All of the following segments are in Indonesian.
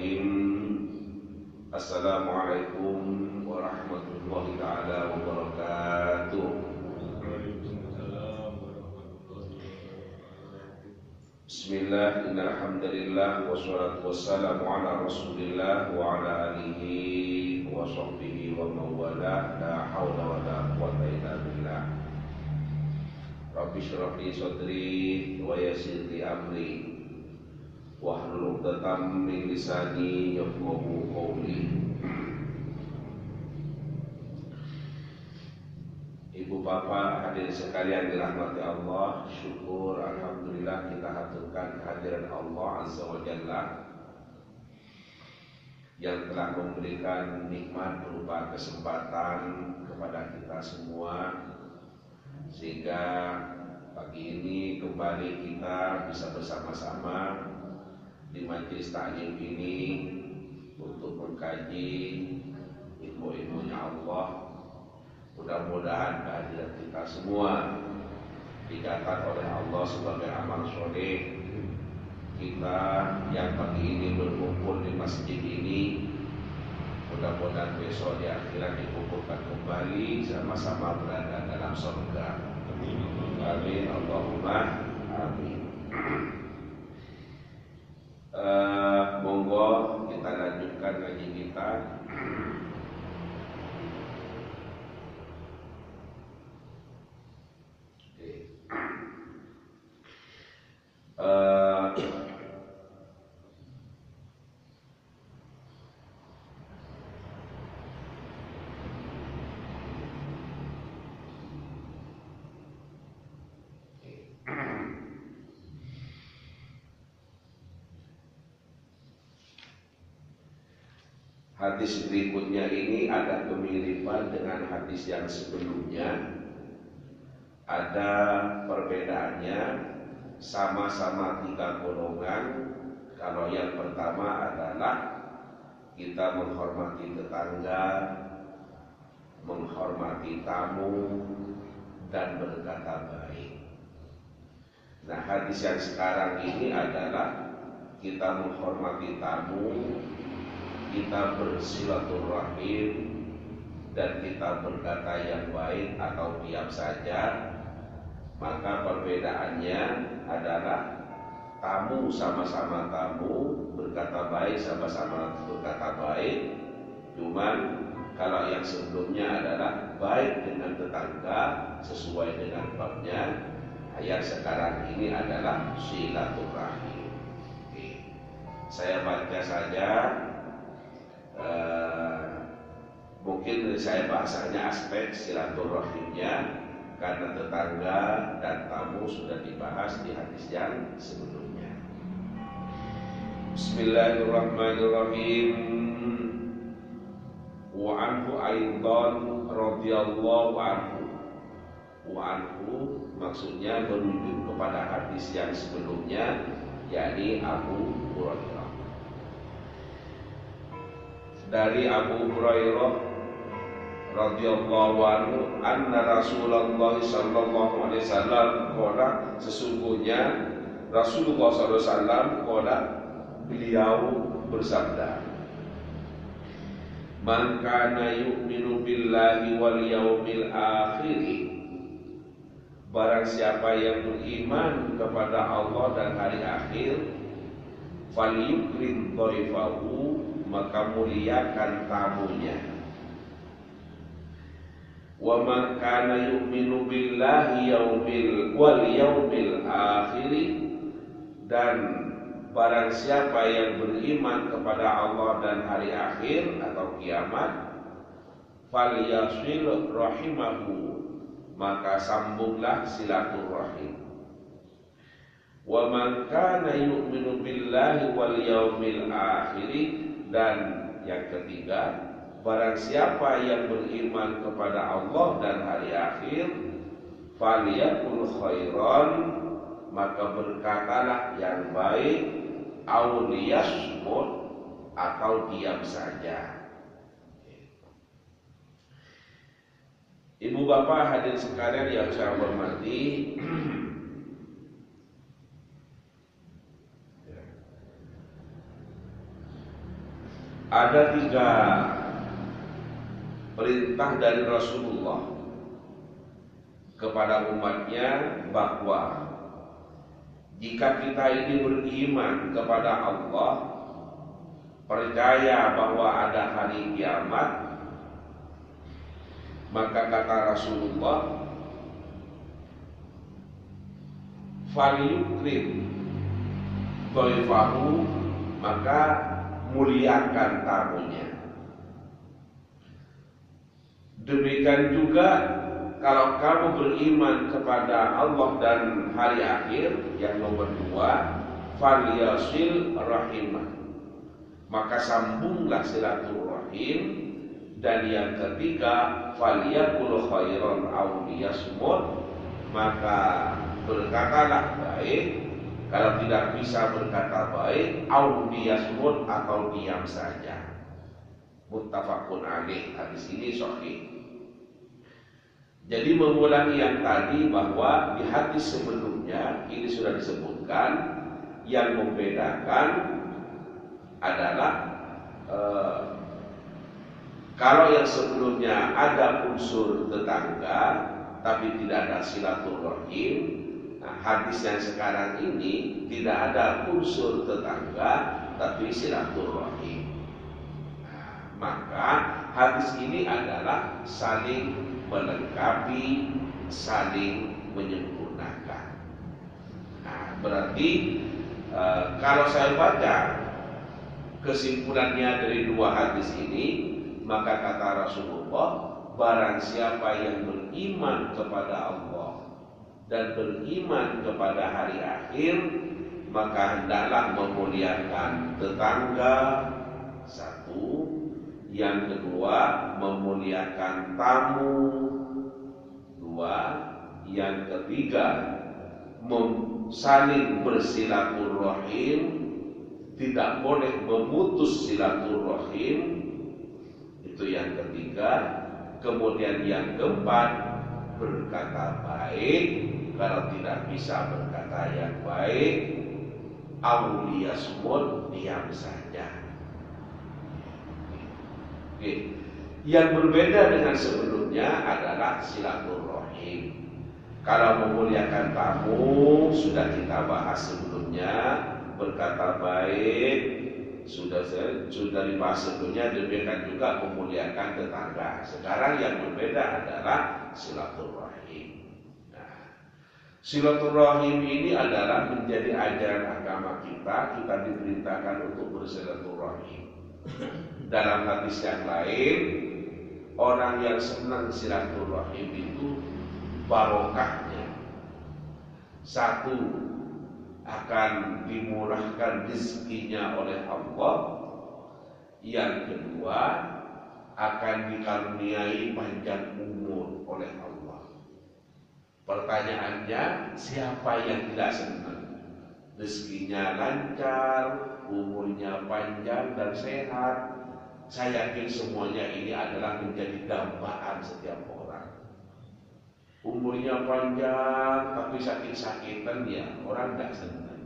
Bismillahirrahmanirrahim. Assalamualaikum warahmatullahi ta'ala wabarakatuh. Bismillah, innalhamdulillah, wassalatu wassalamu ala rasulillah wa ala alihi wa sahbihi wa mawala, la hawla wa la quwwata illa billah. Rabbi shrah li sadri wa yassir li amri wahlul 'uqdatam min lisani yafqahu qawli. Ibu bapak hadirin sekalian dirahmati Allah, syukur alhamdulillah kita haturkan kehadiran Allah Azza wa Jalla yang telah memberikan nikmat berupa kesempatan kepada kita semua, sehingga pagi ini kembali kita bisa bersama-sama di majelis taklim ini untuk mengkaji ilmu-ilmunya Allah. Mudah-mudahan kehadiran kita semua dicatat oleh Allah sebagai amal soleh kita yang pagi ini berkumpul di masjid ini. Mudah-mudahan besok di akhirat dikumpulkan kembali sama-sama berada dalam surga. Amin Allahumma amin. Monggo kita lanjutkan ngaji kita. Hadis berikutnya ini ada kemiripan dengan hadis yang sebelumnya. Ada perbedaannya, sama-sama 3 golongan. Kalau yang pertama adalah kita menghormati tetangga, menghormati tamu, dan berkata baik. Nah, hadis yang sekarang ini adalah kita menghormati tamu, kita bersilaturahim, dan kita berkata yang baik atau diam saja. Maka perbedaannya adalah tamu sama-sama tamu, berkata baik sama-sama berkata baik. Cuman kalau yang sebelumnya adalah baik dengan tetangga sesuai dengan babnya, yang sekarang ini adalah silaturahim. Saya baca saja. Mungkin saya bahasanya aspek silaturahimnya, karena tetangga dan tamu sudah dibahas di hadis yang sebelumnya. Bismillahirrahmanirrahim. Wa anhu aidan radhiyallahu anhu. Wa anhu maksudnya merujuk kepada hadis yang sebelumnya, yakni Abu Hurairah. Dari Abu Hurairah radhiyallahu anhu, anna Rasulullah sallallahu alaihi wasallam qala, sesungguhnya Rasulullah sallallahu alaihi wasallam qala, beliau bersabda, man kana yu'minu billahi wal yaumil akhir, barang siapa yang beriman kepada Allah dan hari akhir, falyukrim dhaifahu, maka muliakan tamunya. Wa man kana yu'minu billahi wal yaumil akhir, dan barang siapa yang beriman kepada Allah dan hari akhir atau kiamat, falyasil rahimahu, maka sambunglah silaturahim. Wa man kana yu'minu billahi wal yaumil akhir, dan yang ketiga, barang siapa yang beriman kepada Allah dan hari akhir, faliyakul khairan, maka berkatalah yang baik, aw liyasmut, atau diam saja. Ibu bapak hadirin sekalian yang saya hormati, Ada 3 perintah dari Rasulullah kepada umatnya bahwa jika kita ini beriman kepada Allah, percaya bahwa ada hari kiamat, maka kata Rasulullah, falyukrim dhaifahu, maka muliakan tamunya. Demikian juga kalau kamu beriman kepada Allah dan hari akhir, yang nomor 2, falyasil rahimah, maka sambunglah silaturahim. Dan yang ketiga, falyakul khairan aw liyasmut, maka berkatalah baik. Kalau tidak bisa berkata baik, aw liyasmut, atau diam saja. Muttafaqun alaih. Hadis ini sahih. Jadi mengulangi yang tadi, bahwa di hadis sebelumnya ini sudah disebutkan, yang membedakan adalah kalau yang sebelumnya ada unsur tetangga tapi tidak ada silaturahim, nah hadis yang sekarang ini tidak ada unsur tetangga tapi silaturahim. Nah, maka hadis ini adalah saling melengkapi, saling menyempurnakan. Nah, berarti kalau saya baca kesimpulannya dari 2 hadis ini, maka kata Rasulullah, barang siapa yang beriman kepada Allah dan beriman kepada hari akhir, maka hendaklah memuliakan tetangga, 1. Yang kedua, memuliakan tamu, 2. Yang ketiga, saling bersilaturahim, tidak boleh memutus silaturahim, itu yang ketiga. Kemudian yang keempat, berkata baik. Kalau tidak bisa berkata yang baik, auliyasmut, diam saja. Oke. Yang berbeda dengan sebelumnya adalah silaturahim. Kalau memuliakan tamu sudah kita bahas sebelumnya, berkata baik sudah dibahas sebelumnya, demikian juga memuliakan tetangga. Sekarang yang berbeda adalah silaturahim. Nah, silaturahim ini adalah menjadi ajaran agama kita. Kita diperintahkan untuk bersilaturahim. Dalam hadis yang lain, orang yang senang silaturahim itu barokahnya, 1, akan dimurahkan rezekinya oleh Allah. Yang kedua, akan dikaruniai panjang umur oleh Allah. Pertanyaannya, siapa yang tidak senang rezekinya lancar, umurnya panjang dan sehat? Saya yakin semuanya ini adalah menjadi dambaan setiap orang. Umurnya panjang tapi sakit-sakitan, ya orang tidak senang.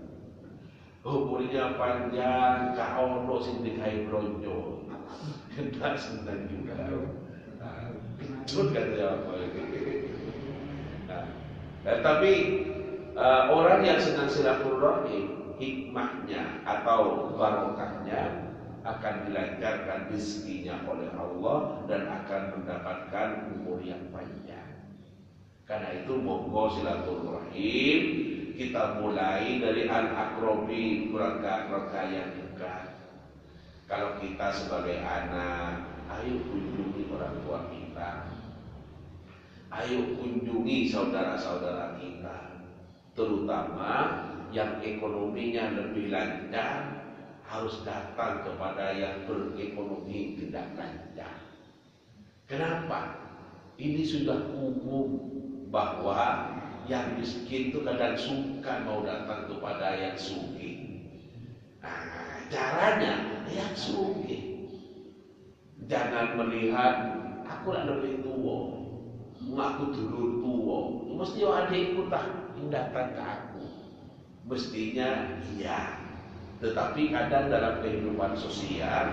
Umurnya panjang kau lo sing dikai bronco, tidak senang juga. Betul kata apa ini. Tapi orang yang senang silaturahim, hikmahnya atau barokahnya akan dilancarkan rezekinya oleh Allah dan akan mendapatkan umur yang panjang. Karena itu monggo silaturahim kita mulai dari al-aqrabi, keluarga-keluarga yang dekat. Kalau kita sebagai anak, ayo kunjungi orang tua kita, ayo kunjungi saudara-saudara kita, terutama yang ekonominya lebih lancar, harus datang kepada yang berekonomi tidak lancar. Kenapa? Ini sudah umum bahwa yang miskin itu kadang suka mau datang kepada yang sugih. Nah, caranya yang sugih. Jangan melihat aku lebih tua, aku dulur tua, mesti adikku tak yang datang ke aku. Mestinya iya. Tetapi kadang dalam kehidupan sosial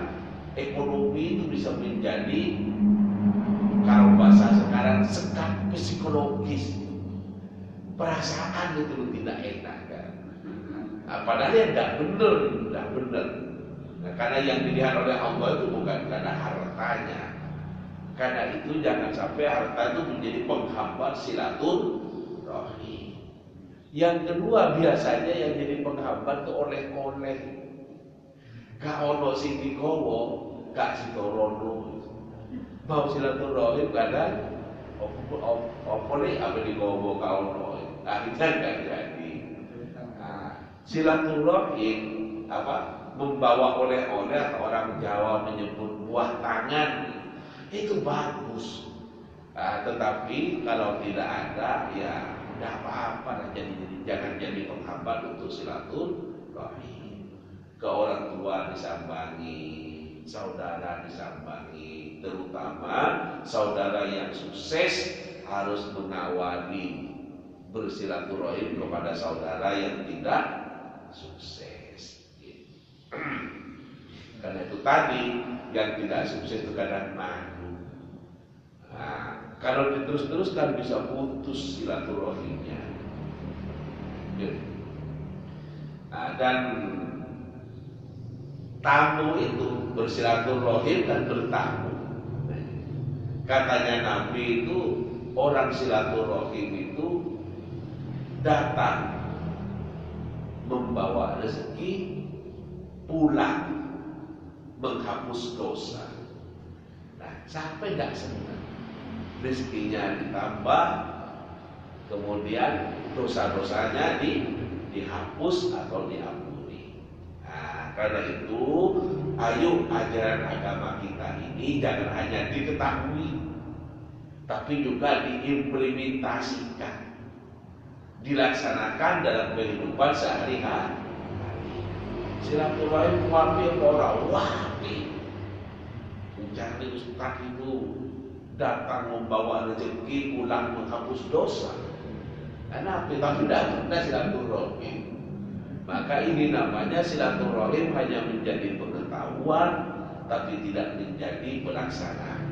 Ekonomi itu bisa menjadi, kalau bahasa sekarang, sekat psikologis. Perasaan itu tidak enak kan. Nah, padahal yang tidak benar. Nah, karena yang dilihat oleh Allah itu bukan karena hartanya. Karena itu jangan sampai harta itu menjadi penghambat silaturahim. Yang kedua, biasanya yang jadi penghambat itu oleh-oleh. Gak ono sing digowo, gak sitorono. Mau silaturahim kadang opole apa digowo ka ono. Akhirnya gak jadi. Silaturahim membawa oleh-oleh, atau orang Jawa menyebut buah tangan, itu bagus. Tetapi kalau tidak ada, ya tidak apa-apa. Jadi jangan jadi penghambat untuk silaturahim. Ke orang tua disambangi, saudara disambangi, terutama saudara yang sukses harus mengawali bersilaturahim kepada saudara yang tidak sukses. Karena itu tadi, yang tidak sukses itu kadang malu. Kalau diterus-teruskan bisa putus silaturahimnya. Dan tamu itu bersilaturahim dan bertamu. Katanya Nabi itu, orang silaturahim itu datang membawa rezeki, pulang menghapus dosa. Nah, sampai tidak senang, rezekinya ditambah, kemudian dosa-dosanya dihapus atau diampuni. Nah, karena itu, ayo ajaran agama kita ini jangan hanya diketahui, tapi juga diimplementasikan, dilaksanakan dalam kehidupan sehari-hari. Silaturahim wapi orang wapi. Mencari ustaz itu datang membawa rezeki, pulang menghapus dosa. Karena tapi tidak pernah silaturahim. Maka ini namanya silaturahim hanya menjadi pengetahuan, tapi tidak menjadi pelaksanaan.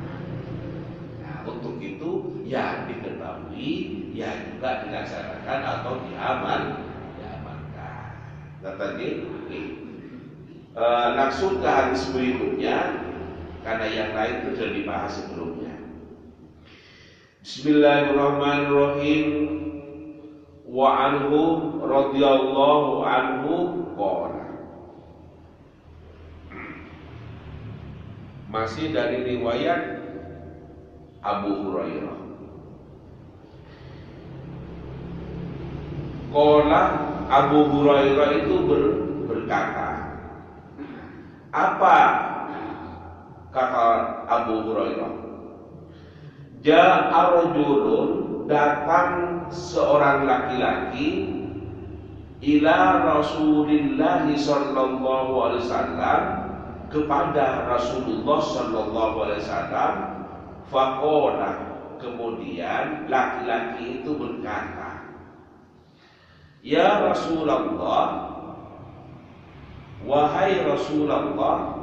Nah, untuk itu ya diketahui, ya juga dilaksanakan atau diamankan. Nah, tadi langsung ke hadis berikutnya, karena yang lain sudah dibahas sebelumnya. Bismillahirrahmanirrahim. Wa anhu radhiyallahu anhu qala. Masih dari riwayat Abu Hurairah. Qala, Abu Hurairah itu berkata. Apa kata Abu Hurairah? Ja'a rajulun, datang seorang laki-laki ila Rasulillah sallallahu alaihi wasallam, kepada Rasulullah sallallahu alaihi wasallam. Faqala, kemudian laki-laki itu berkata, ya Rasulullah, wahai Rasulullah,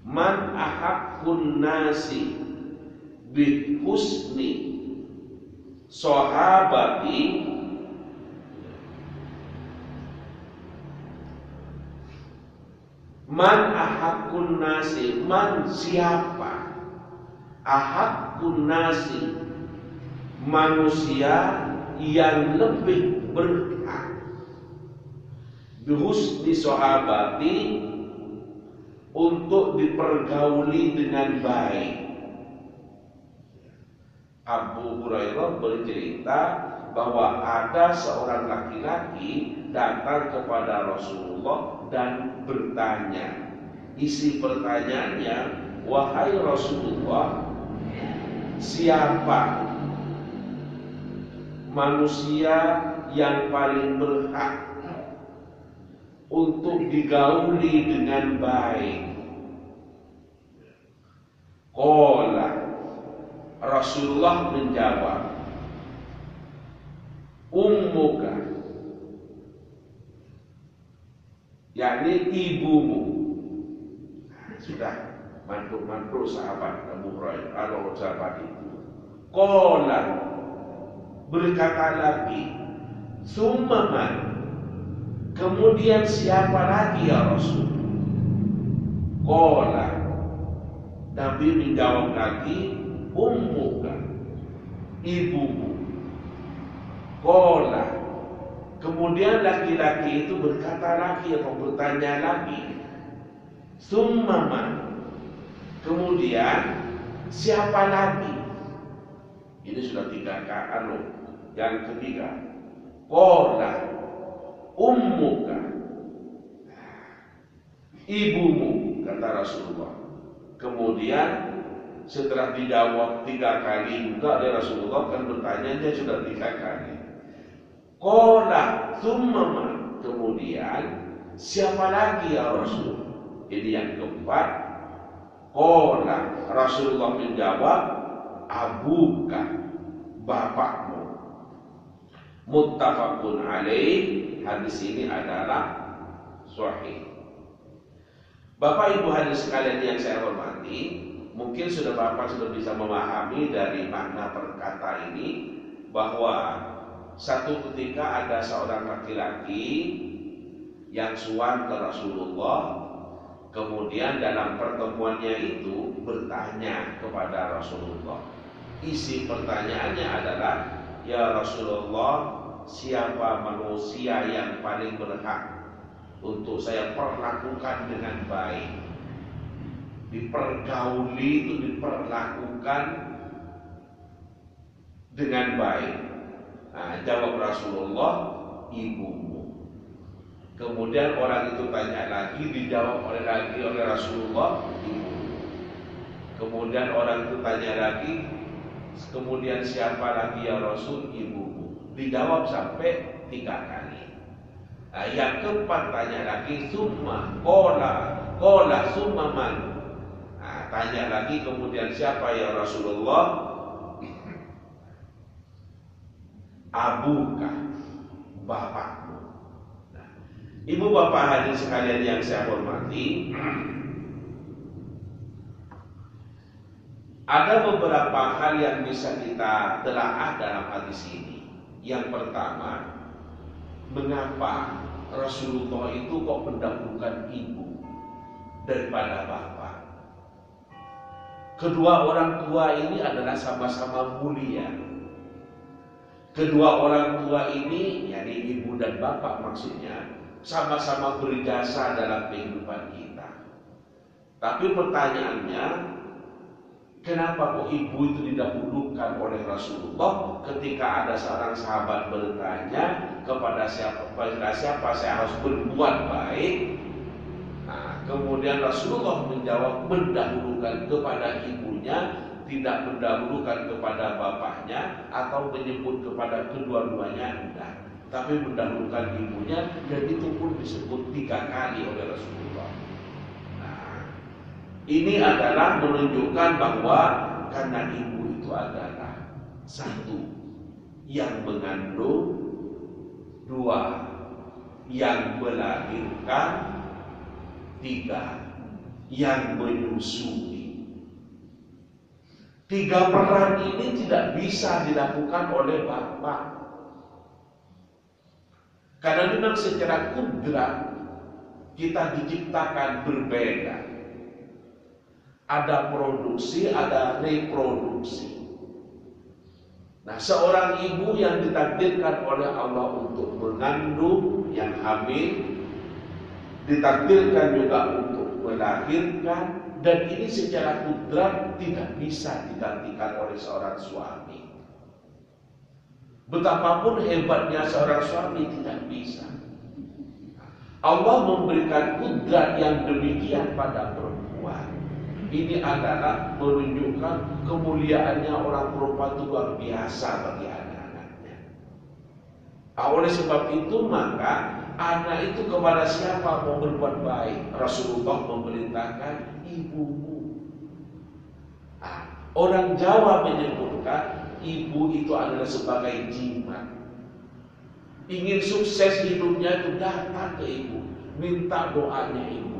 man ahaqqun nasi bi husni sahabati, man ahaqqun nasi, man siapa, ahaqqun nasi manusia yang lebih berhak, bihusni sahabati, untuk dipergauli dengan baik. Abu Hurairah bercerita bahwa ada seorang laki-laki datang kepada Rasulullah dan bertanya. Isi pertanyaannya, wahai Rasulullah, siapa manusia yang paling berhak untuk digauli dengan baik? Qala, Rasulullah menjawab, ummuka, yakni ibumu. mantu sahabat Abu Hurairah atau sahabat itu. Qala, berkata lagi, summa man, kemudian siapa lagi ya Rasul? Qala, Nabi menjawab lagi, ummuka, ibumu. Qala, kemudian laki-laki itu berkata lagi atau bertanya lagi, summa man, kemudian siapa lagi? Ini sudah 3 kali. Yang ketiga, qala ummuka, ibumu, kata Rasulullah. Kemudian setelah dijawab 3 kali juga oleh Rasulullah, kan bertanya dia sudah 3 kali. Qala tsumma man, kemudian siapa lagi ya Rasul? Ini yang keempat. Qala, Rasulullah menjawab, abuka, bapakmu. Muttafaqun alaih. Hadis ini adalah sahih. Bapak Ibu hadirin sekalian yang saya hormati, mungkin Bapak sudah bisa memahami dari makna perkata ini bahwa satu ketika ada seorang laki-laki yang suan ke Rasulullah. Kemudian dalam pertemuannya itu bertanya kepada Rasulullah. Isi pertanyaannya adalah, ya Rasulullah, siapa manusia yang paling berhak untuk saya perlakukan dengan baik? Dipergauli itu diperlakukan dengan baik. Nah, jawab Rasulullah, ibumu. Kemudian orang itu tanya lagi, dijawab oleh Rasulullah, ibumu. Kemudian orang itu tanya lagi, kemudian siapa lagi ya Rasul? Ibumu. Dijawab sampai 3 kali. Nah, yang keempat tanya lagi, summa, qala summa man. Nah, tanya lagi, kemudian siapa ya Rasulullah? Abuka, bapakmu. Nah, ibu bapak hadirin sekalian yang saya hormati, ada beberapa hal yang bisa kita telaah dalam hadis ini. Yang pertama, mengapa Rasulullah itu kok mendahulukan ibu daripada bapak? Kedua orang tua ini adalah sama-sama mulia. Kedua orang tua ini, yakni ibu dan bapak maksudnya, sama-sama berjasa dalam kehidupan kita. Tapi pertanyaannya, kenapa kok ibu itu didahulukan oleh Rasulullah ketika ada seorang sahabat bertanya kepada siapa saya harus berbuat baik? Nah, kemudian Rasulullah menjawab mendahulukan kepada ibunya, tidak mendahulukan kepada bapaknya atau menyebut kepada kedua-duanya, enggak. Tapi mendahulukan ibunya, dan itu pun disebut 3 kali oleh Rasulullah. Ini adalah menunjukkan bahwa karena ibu itu adalah 1 yang mengandung, 2 yang melahirkan, 3 yang menyusui. 3 peran ini tidak bisa dilakukan oleh bapak. Karena memang secara kudrat kita diciptakan berbeda. Ada produksi, ada reproduksi. Nah, seorang ibu yang ditakdirkan oleh Allah untuk mengandung, yang hamil, ditakdirkan juga untuk melahirkan, dan ini secara kudrat tidak bisa digantikan oleh seorang suami. Betapapun hebatnya seorang suami tidak bisa. Allah memberikan kudrat yang demikian pada perempuan. Ini adalah menunjukkan kemuliaannya orang perempuan itu luar biasa bagi anak-anaknya. Oleh sebab itu maka anak itu kepada siapa mau berbuat baik? Rasulullah memerintahkan ibumu. Orang Jawa menyebutkan ibu itu adalah sebagai jimat. Ingin sukses hidupnya itu datang ke ibu, minta doanya ibu.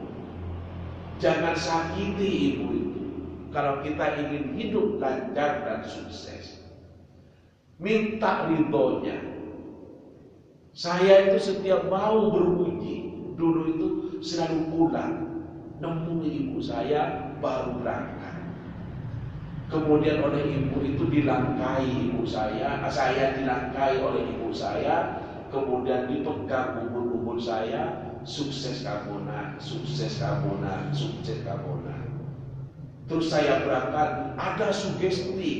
Jangan sakiti ibu itu. kalau kita ingin hidup lancar dan sukses. Minta ridhonya. Saya itu setiap mau beruji, dulu itu selalu pulang, nemu ibu saya baru berangkat. Kemudian oleh ibu itu dilangkai ibu saya dilangkai oleh ibu saya, kemudian dipegang ubun-ubun saya, sukses kamu nak, sukses kamu nak, sukses kamu nak. Terus saya berangkat, ada sugesti,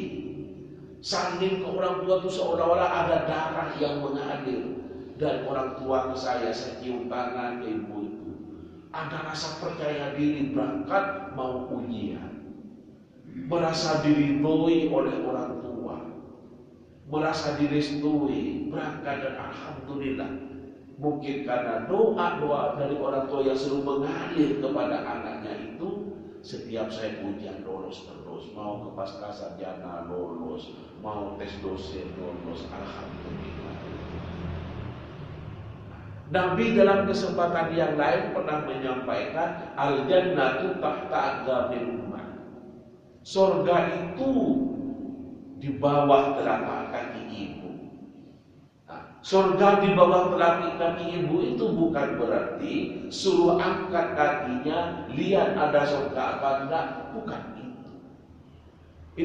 saling ke orang tua itu seolah-olah ada darah yang mengalir. Dan orang tua ke saya cium tangan ke ibu itu. Ada rasa percaya diri berangkat mau ujian. Merasa diridhoi oleh orang tua. Merasa direstui berangkat dan alhamdulillah. Mungkin karena doa-doa dari orang tua yang selalu mengalir kepada anaknya itu, setiap saya ujian lolos terus. Mau ke pascasarjana lolos, mau tes dosen lolos, alhamdulillah. Nabi dalam kesempatan yang lain pernah menyampaikan al-jannatu tahta aqdamil ummat. Surga itu di bawah telapak kaki ibu. Nah, surga di bawah telapak kaki ibu itu bukan berarti suruh angkat kakinya, lihat ada surga apa enggak, bukan itu.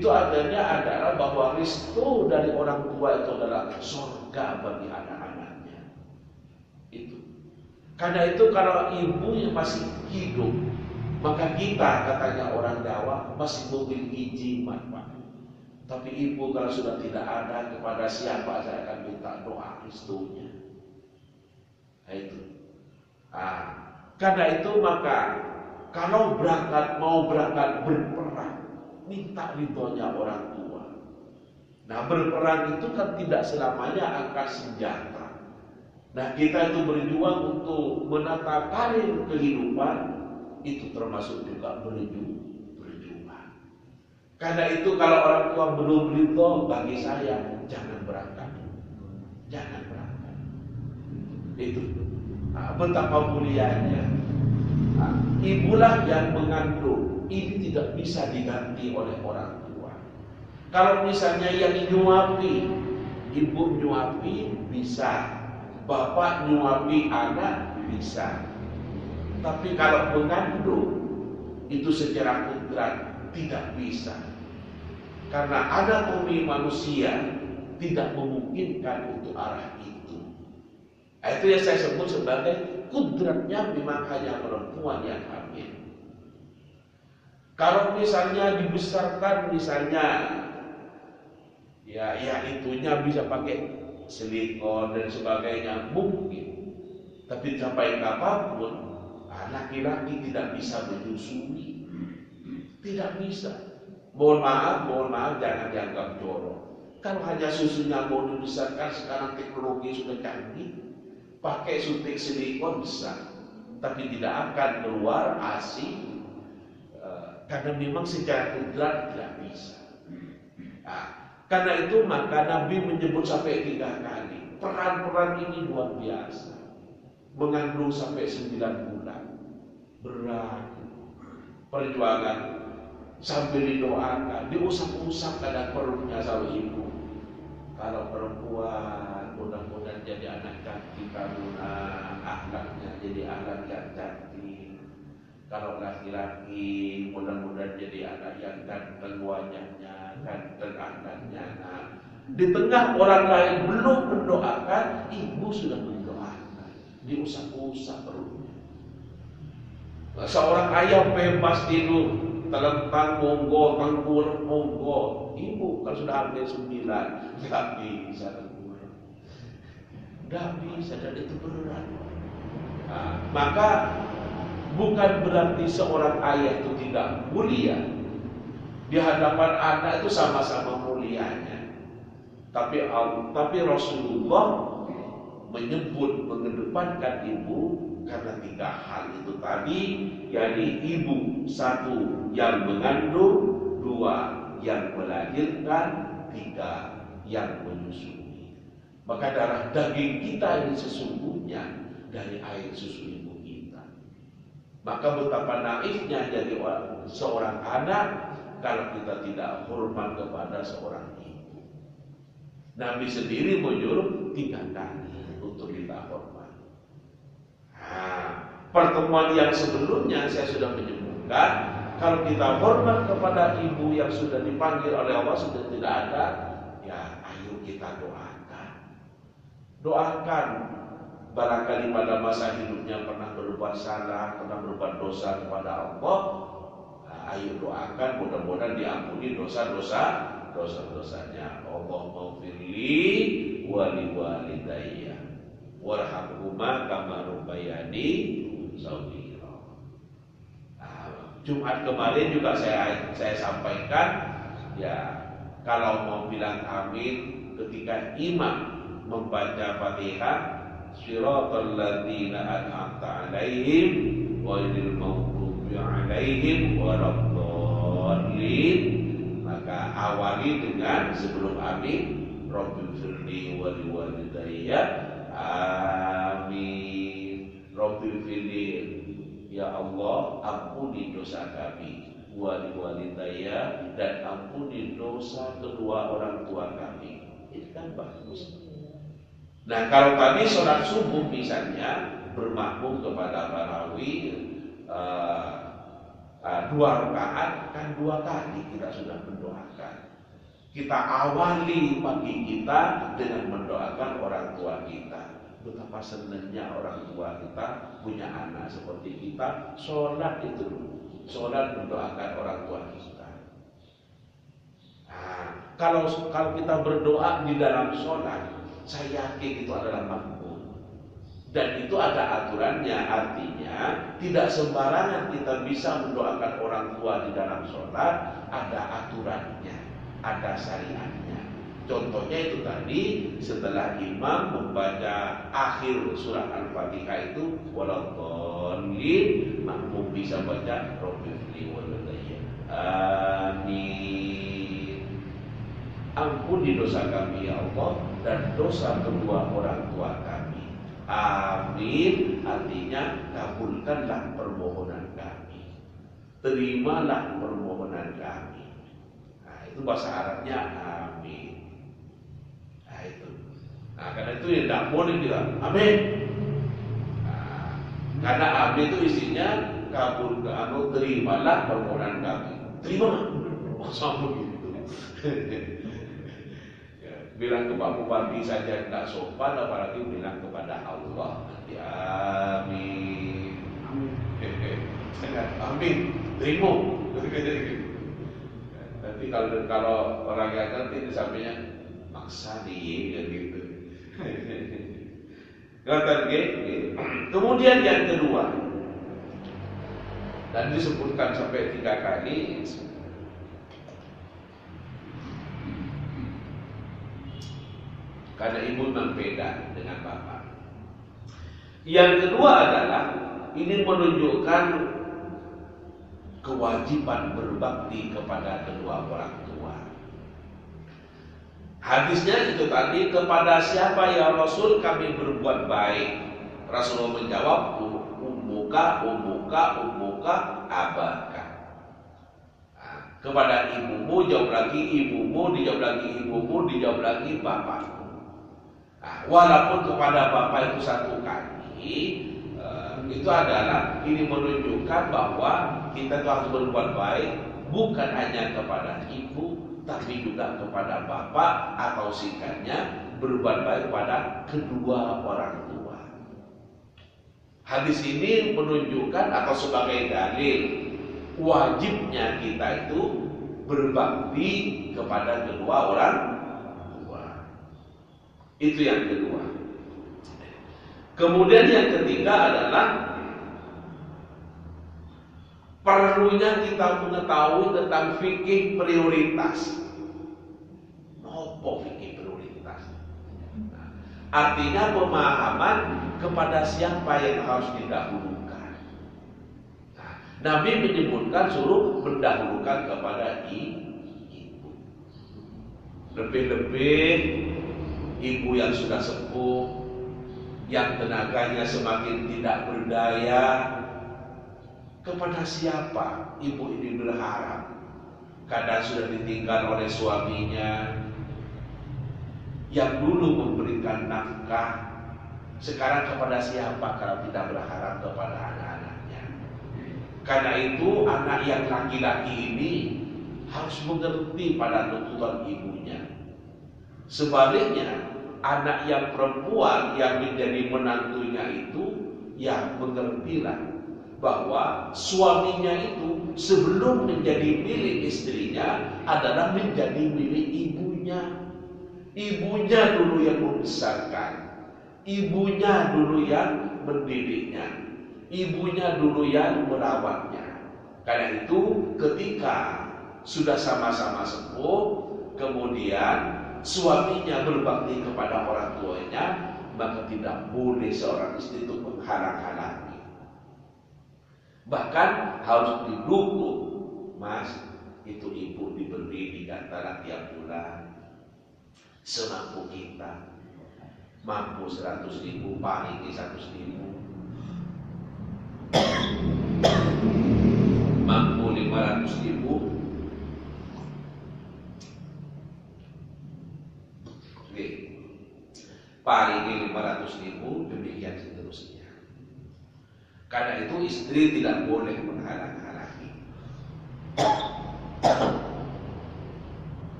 Itu artinya adalah bahwa restu dari orang tua itu adalah surga bagi anak-anaknya. Itu. Karena itu kalau ibu yang masih hidup, maka kita katanya orang Jawa masih memiliki jimat, Pak. Tapi ibu kalau sudah tidak ada, kepada siapa saya akan minta doa restunya. Nah, itu. Karena itu maka kalau mau berangkat berperang, minta ridhonya orang tua. Nah, berperang itu kan tidak selamanya angkat senjata. Nah, kita itu berjuang untuk menata karir kehidupan, itu termasuk juga berjuang. Karena itu kalau orang tua belum ridho, bagi saya jangan berangkat. Jangan berangkat. Itu. Betapa mulianya. Ibulah yang mengandung. Ini tidak bisa diganti oleh orang tua. Kalau misalnya yang nyuapi, ibu nyuapi bisa. Bapak nyuapi anak bisa. Tapi kalau mengandung itu secara kodrat tidak bisa. Karena anatomi manusia tidak memungkinkan untuk arah itu. Itu yang saya sebut sebagai kodratnya memang hanya perempuan yang hamil. Kalau misalnya dibesarkan misalnya ya itunya bisa pakai silikon dan sebagainya mungkin, tapi sampai kapanpun laki-laki tidak bisa menyusui, tidak bisa. Mohon maaf jangan dianggap jorok. Kalau hanya susunya mau dibesarkan, sekarang teknologi sudah canggih, pakai suntik silikon bisa, tapi tidak akan keluar ASI karena memang secara kodrat tidak bisa. Karena itu maka Nabi menyebut sampai 3 kali. Peran-peran ini luar biasa. Mengandung sampai 9 bulan. Berat. Perjuangan. Sambil didoakan. Diusap-usap kadang perutnya sama ibu. Kalau perempuan mudah-mudahan jadi anak cantik, kamu akhlaknya jadi anak yang cantik. Kalau laki-laki mudah-mudahan jadi anak yang ganteng wajahnya, ganteng anaknya. Di tengah orang lain belum mendoakan, ibu sudah mendoakan. Diusap-usap perutnya. Seorang ayam bebas tidur, telentang monggo, tengkur monggo. Ibu kalau sudah hamil 9, nggak bisa tengkur, nggak bisa, dan itu berat. Maka bukan berarti seorang ayah itu tidak mulia. Di hadapan anak itu sama-sama mulianya. Tapi Rasulullah menyebut mengedepankan ibu karena 3 hal itu tadi, yakni ibu 1 yang mengandung, 2 yang melahirkan, 3 yang menyusui. Maka darah daging kita ini sesungguhnya dari air susu ibu kita. Maka betapa naifnya jadi seorang anak kalau kita tidak hormat kepada seorang ibu. Nabi sendiri menyuruh 3 kali untuk kita hormat. Nah, pertemuan yang sebelumnya saya sudah menyebutkan, kalau kita hormat kepada ibu yang sudah dipanggil oleh Allah sudah tidak ada, ya ayo kita doakan. Barangkali pada masa hidupnya pernah berbuat salah, pernah berbuat dosa kepada Allah, ayo doakan mudah-mudahan diampuni dosa-dosanya. Allahumma firli wa liwalidayya warhamhuma kama rabbayani shaghira. Jumat kemarin juga saya sampaikan, ya kalau mau bilang amin ketika imam membaca Fatihah, Shiratal ladzina an'amta 'alaihim ghairil maghdubi 'alaihim waladdallin, maka awali dengan sebelum amin, Rabbil firli wa liwalidayya, amin. Rabbil firli, ya Allah ampuni dosa kami, wa liwalidayya, dan ampuni dosa kedua orang tua kami. Ini kan bagus. Nah, kalau tadi sholat subuh misalnya bermakmum kepada tarawih 2 rakaat, kan 2 kali kita sudah mendoakan. Kita awali pagi kita dengan mendoakan orang tua kita. Betapa senangnya orang tua kita punya anak seperti kita. Sholat itu dulu, sholat mendoakan orang tua kita. Nah, kalau kita berdoa di dalam sholat, saya yakin itu adalah makbul. Dan itu ada aturannya, artinya tidak sembarangan kita bisa mendoakan orang tua di dalam sholat, ada aturannya, ada syariatnya. Contohnya itu tadi, setelah imam membaca akhir surat Al-Fatihah itu waladdallin, makmum bisa baca Rabbil firli wa liwalidayya, amin. Ampuni dosa kami ya Allah dan dosa kedua orang tua kami. Amin, artinya kabulkanlah permohonan kami, terimalah permohonan kami. Nah, itu bahasa Arabnya amin. Nah, itu. Nah, karena itu ya tidak boleh bilang amin. Nah, karena amin itu isinya kabulkan, terimalah permohonan kami. Terima. Oh, sama gitu. Bilang ke Pak Bupati saja tidak sopan, apalagi bilang kepada Allah. Amin. Amin. Terima. Nanti kalau orang yang ngerti di sampingnya maksa dia gitu. Kemudian yang kedua, dan disebutkan sampai 3 kali. Karena ibu memang beda dengan bapak. Yang kedua adalah ini menunjukkan kewajiban berbakti kepada kedua orang tua. Hadisnya itu tadi, kepada siapa ya Rasul kami berbuat baik? Rasulullah menjawab, ummuka abaka. Nah, kepada ibumu, jawab lagi ibumu, dijawab lagi ibumu, dijawab lagi bapakmu. Nah, walaupun kepada bapak itu 1 kali, itu adalah ini menunjukkan bahwa kita itu harus berbuat baik bukan hanya kepada ibu, tapi juga kepada bapak, atau singkatnya berbuat baik pada kedua orang tua. Hadis ini menunjukkan atau sebagai dalil wajibnya kita itu berbakti kepada kedua orang. Itu yang kedua. Kemudian yang ketiga adalah perlunya kita mengetahui tentang fikih prioritas. Apa fikih prioritas? Nah, artinya pemahaman kepada siapa yang harus didahulukan. Nah, Nabi menyebutkan suruh mendahulukan kepada ibu. Lebih-lebih ibu yang sudah sepuh, yang tenaganya semakin tidak berdaya. Kepada siapa ibu ini berharap? kadang sudah ditinggal oleh suaminya yang dulu memberikan nafkah, sekarang kepada siapa kalau tidak berharap kepada anak-anaknya? Karena itu anak yang laki-laki ini harus mengerti pada tuntutan ibunya. Sebaliknya, anak yang perempuan yang menjadi menantunya itu, ya mengertilah bahwa suaminya itu sebelum menjadi milik istrinya adalah menjadi milik ibunya. Ibunya dulu yang membesarkan, ibunya dulu yang mendidiknya, ibunya dulu yang merawatnya. Karena itu ketika sudah sama-sama sepuh, kemudian suaminya berbakti kepada orang tuanya, maka tidak boleh seorang istri itu menghalang-halangi. Bahkan harus didukung. Mas, itu ibu diberi di antara tiap bulan semampu kita. Mampu 100.000, paling 100.000. Mampu 500.000. Paling 500.000, demikian seterusnya. Karena itu istri tidak boleh menghalang-halangi.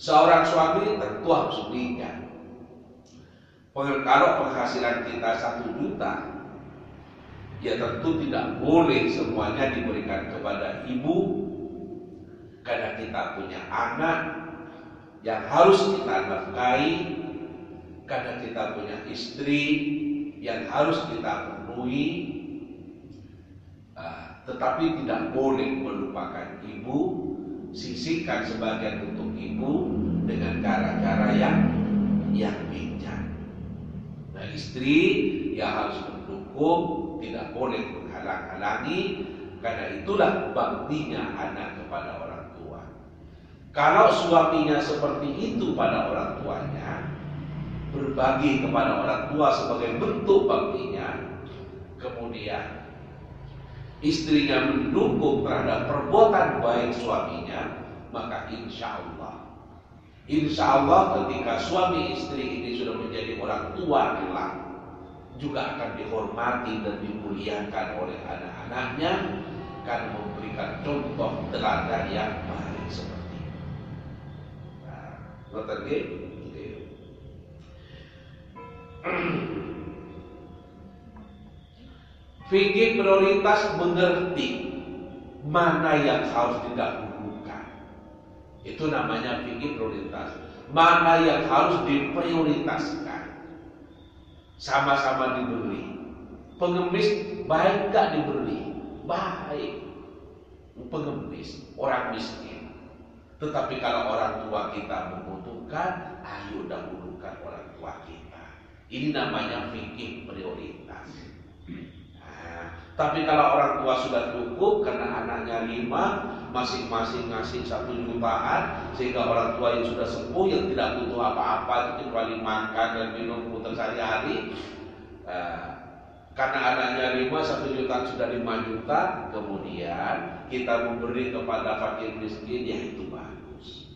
Seorang suami tentu harus berikan. Kalau penghasilan kita 1 juta, ya tentu tidak boleh semuanya diberikan kepada ibu, karena kita punya anak yang harus kita nafkahi, karena kita punya istri yang harus kita penuhi. Tetapi tidak boleh melupakan ibu, sisihkan sebagian untuk ibu dengan cara-cara yang bijak. Nah, istri yang harus mendukung, tidak boleh menghalang-halangi, karena itulah baktinya anak kepada orang tua. Kalau suaminya seperti itu pada orang tuanya, berbagi kepada orang tua sebagai bentuk baktinya, kemudian istrinya mendukung terhadap perbuatan baik suaminya, maka insya Allah ketika suami istri ini sudah menjadi orang tua kelak, juga akan dihormati dan dimuliakan oleh anak-anaknya, karena memberikan contoh teladan yang baik seperti itu. Nah, fikih prioritas mengerti mana yang harus didahulukan. Itu namanya fikih prioritas. Mana yang harus diprioritaskan. Sama-sama diberi. Pengemis baik gak diberi? Baik. Pengemis, orang miskin. Tetapi kalau orang tua kita membutuhkan, ayo dahulukan orang tua kita. Ini namanya fikih prioritas. Tapi kalau orang tua sudah cukup karena anaknya 5, masing-masing ngasih 1 jutaan, sehingga orang tua yang sudah sepuh yang tidak butuh apa-apa kecuali makan dan minum putar sehari-hari, karena anaknya 5, 1 jutaan sudah 5 juta, kemudian kita memberi kepada fakir miskin, ya itu bagus.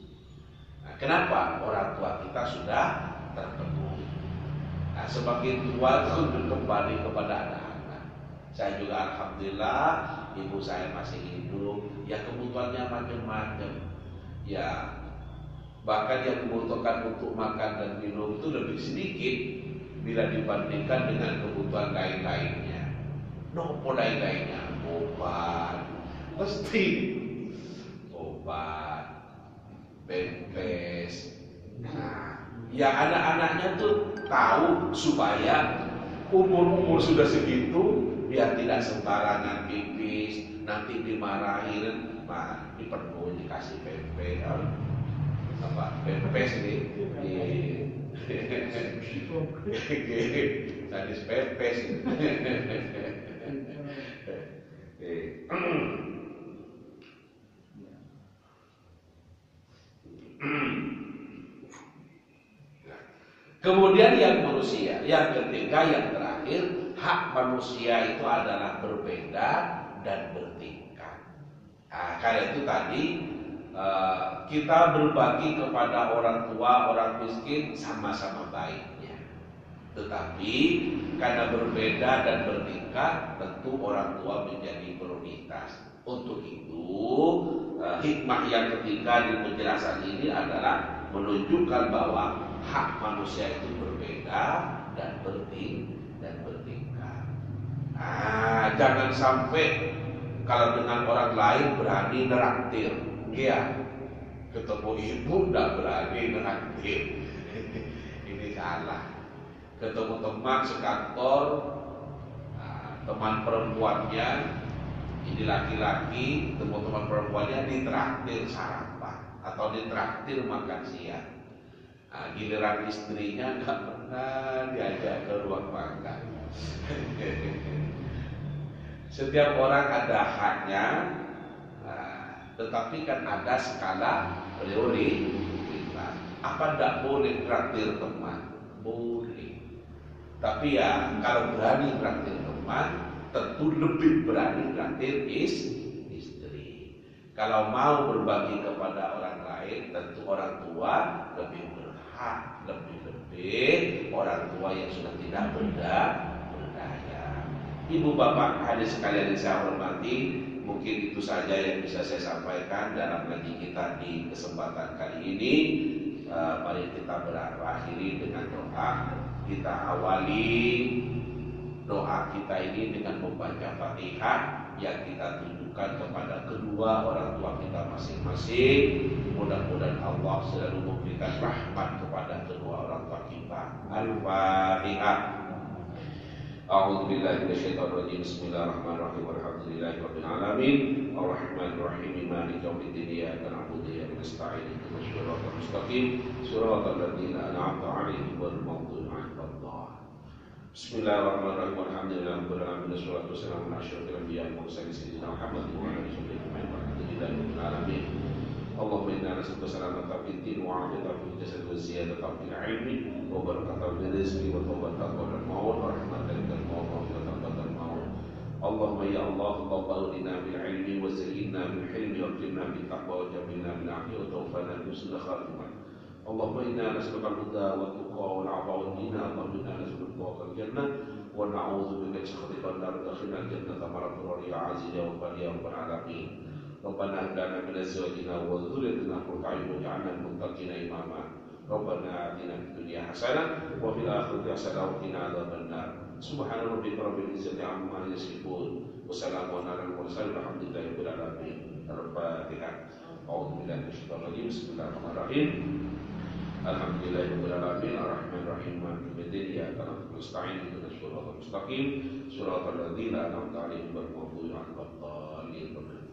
Nah, kenapa? Orang tua kita sudah terpenuhi. Nah, semakin tua itu kembali kepada anak. Saya juga alhamdulillah ibu saya masih hidup, ya kebutuhannya macam-macam. Ya bahkan yang dibutuhkan untuk makan dan minum itu lebih sedikit bila dibandingkan dengan kebutuhan lain-lainnya. Nopo lain-lainnya, obat, pasti obat, pempes. Nah, ya anak-anaknya tuh tahu supaya umur sudah segitu biar tidak sembarangan pipis, nanti dimarahin, dipenuhi dikasih pempes, pempes ini, sadis pempes. Kemudian yang manusia, yang ketiga, yang terakhir, hak manusia itu adalah berbeda dan bertingkat. Nah, karena itu tadi kita berbagi kepada orang tua, orang miskin sama-sama baiknya. Tetapi karena berbeda dan bertingkat, tentu orang tua menjadi prioritas. Untuk itu, hikmah yang ketiga di penjelasan ini adalah menunjukkan bahwa hak manusia itu berbeda dan bertingkat. Jangan sampai kalau dengan orang lain berani neraktir, ya ketemu ibu tidak berani neraktir. Ini salah. Ketemu teman sekantor, teman perempuannya, ini laki-laki, teman-teman perempuannya ditraktir sarapan atau ditraktir makan siang. Giliran istrinya nggak pernah diajak ke ruang makan. Setiap orang ada haknya, tetapi kan ada skala prioritas. Apa tidak boleh traktir teman? Boleh. Tapi ya kalau berani traktir teman, tentu lebih berani traktir istri. Kalau mau berbagi kepada orang lain, tentu orang tua lebih berhak, lebih orang tua yang sudah tidak berdaya. Ibu bapak hadirin sekalian yang saya hormati, mungkin itu saja yang bisa saya sampaikan dalam ngaji kita di kesempatan kali ini. Mari kita berakhiri dengan doa. Kita awali doa kita ini dengan membaca Fatihah yang kita tunjukkan kepada kedua orang tua kita masing-masing. Mudah-mudahan Allah selalu memberikan rahmat kepada kedua orang tua kita. Al-Fatihah. A'udzu billahi minasyaitonir rajim. Bismillahirrahmanirrahim. Alhamdulillahi rabbil alamin. Arrahmanir rahim. Maliki yaumiddin. Iyyaka na'budu wa iyyaka nasta'in. Ihdinas siratal mustaqim. Siratal ladzina an'amta 'alaihim ghairil maghdubi 'alaihim waladdallin. Bismillahirrahmanirrahim. Alhamdulillahirabbil alamin. Wassalatu wassalamu ala asyrofil anbiya'i wal mursalin sayyidina Muhammadin wa ala alihi wa sahbihi alhamdulillahi rabbil alamin. Allahumma inna nas'aluka salamatan fid din wa 'afiyatan fil jasad wa ziyadatan fil 'ilmi wa barakatan fil rizqi wa tawbatan qabla al-maut wa rahmatan minal maut wa maghfiratan ba'da al-maut. Allahumma ya Allah, baghfirna bil 'ilmi wa zayyinna bil hilmi wa qina bit taqwa wa jamilna bil 'afwi wa tawaffana bil husnil khatimah. Allahumma inna nas'aluka al-huda wa tuqa wal 'afwa wal ghina. Allahumma inna nas'aluka al jannah wa na'udzu bika min sakhatika wan nar. Adkhilna al-jannata ma'al ya 'aziz ya rabbal alamin. Rabbana hab lana min azwajina wa dhurriyyatina qurrata a'yun waj'alna lil muttaqina imama. Rabbana atina fid dunya hasanah wa fil akhirati hasanah wa qina adzabannar. Subhana rabbika rabbil izzati amma yasifun wa salamun alal mursalin walhamdulillahi rabbil alamin. Al-Fatihah. A'udzu billahi minasyaitonir rajim. Bismillahirrahmanirrahim. Alhamdulillahi rabbil alamin. Arrahmanir rahim. Maliki yaumiddin. Iyyaka na'budu wa nasta'in. Ihdinas siratal mustaqim. Siratal ladzina an'amta 'alaihim ghairil maghdubi 'alaihim waladdallin.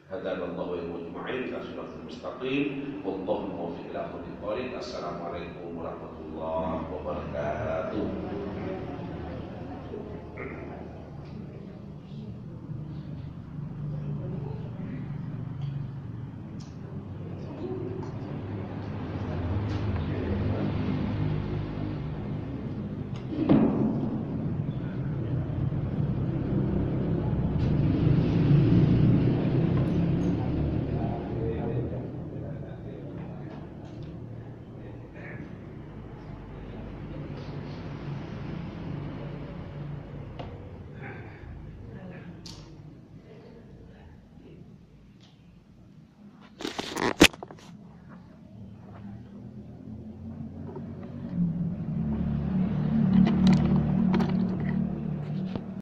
Hadana Allah wa ijma'in ila siratal mustaqim. Wallahu muwaffiq ila aqwamit thoriq. Assalamualaikum warahmatullahi wabarakatuh.